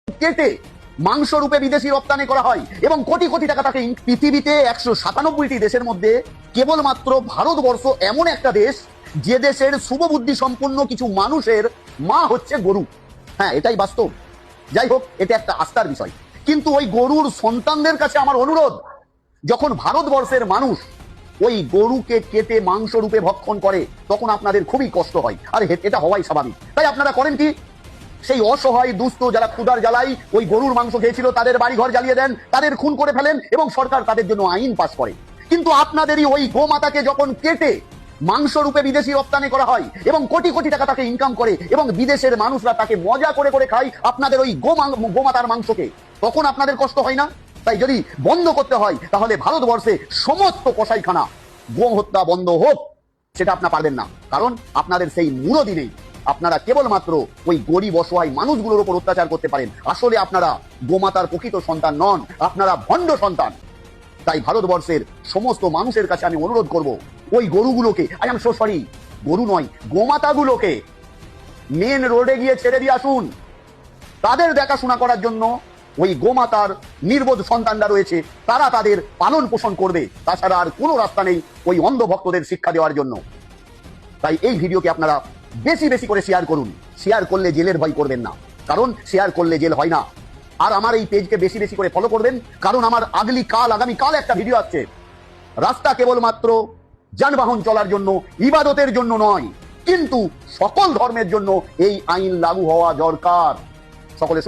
কেটে মাংস রূপে বিদেশি রপ্তানি করা হয় এবং কোটি কোটি টাকা তাকে পৃথিবীতে 197টি দেশের মধ্যে কেবলমাত্র ভারতবর্ষ এমন একটা দেশ যে দেশের শুভবুদ্ধি সম্পন্ন কিছু মানুষের মা হচ্ছে গরু। হ্যাঁ, এটাই বাস্তব। যাই হোক, এটা একটা আস্থার বিষয়। কিন্তু ওই গরুর সন্তানদের কাছে আমার অনুরোধ, যখন ভারতবর্ষের মানুষ ওই গরুকে কেটে মাংস রূপে ভক্ষণ করে তখন আপনাদের খুবই কষ্ট হয়, আর এটা হওয়াই স্বাভাবিক। তাই আপনারা করেন কি, সেই অসহায় দুস্থ যারা ক্ষুধার জ্বালাই ওই গরুর মাংস খেয়েছিল তাদের বাড়িঘর জ্বালিয়ে দেন, তাদের খুন করে ফেলেন এবং সরকার তাদের জন্য আইন পাস করে। কিন্তু আপনাদেরই ওই গোমাতাকে যখন কেটে মাংস রূপে বিদেশি রপ্তানি করা হয় এবং কোটি কোটি টাকা তাকে ইনকাম করে এবং বিদেশের মানুষরা তাকে মজা করে করে খায় আপনাদের ওই গোমাতার মাংসকে, তখন আপনাদের কষ্ট হয় না? তাই যদি বন্ধ করতে হয় তাহলে ভারতবর্ষে সমস্ত কসাইখানা গো হত্যা বন্ধ হোক, সেটা আপনারা পারবেন না, কারণ আপনাদের সেই মুরদি নেই। আপনারা কেবলমাত্র ওই গরিব অসহায় মানুষগুলোর উপর অত্যাচার করতে পারেন। আসলে আপনারা গোমাতার প্রকৃত সন্তান নন, আপনারা ভণ্ড সন্তান। তাই ভারতবর্ষের সমস্ত মানুষের কাছে আমি অনুরোধ করব, ওই গরুগুলোকে, আই এম সো সরি, গরু নয়, গোমাতাগুলোকে মেন রোডে গিয়ে ছেড়ে দিয়ে আসুন। তাদের দেখাশোনা করার জন্য ওই গোমাতার নির্বোধ সন্তানরা রয়েছে, তারা তাদের পালন পোষণ করবে। তাছাড়া আর কোনো রাস্তা নেই ওই অন্ধ ভক্তদের শিক্ষা দেওয়ার জন্য। তাই এই ভিডিওকে আপনারা বেশি বেশি করে শেয়ার করুন। শেয়ার করলে জেলের ভয় করবেন না, কারণ শেয়ার করলে জেল হয় না। আর আমার এই পেজকে বেশি বেশি করে ফলো করবেন, কারণ আমার আগামী কাল একটা ভিডিও আসছে। রাস্তা কেবলমাত্র যানবাহন চলার জন্য, ইবাদতের জন্য নয়, কিন্তু সকল ধর্মের জন্য এই আইন লাগু হওয়া দরকার। সকলে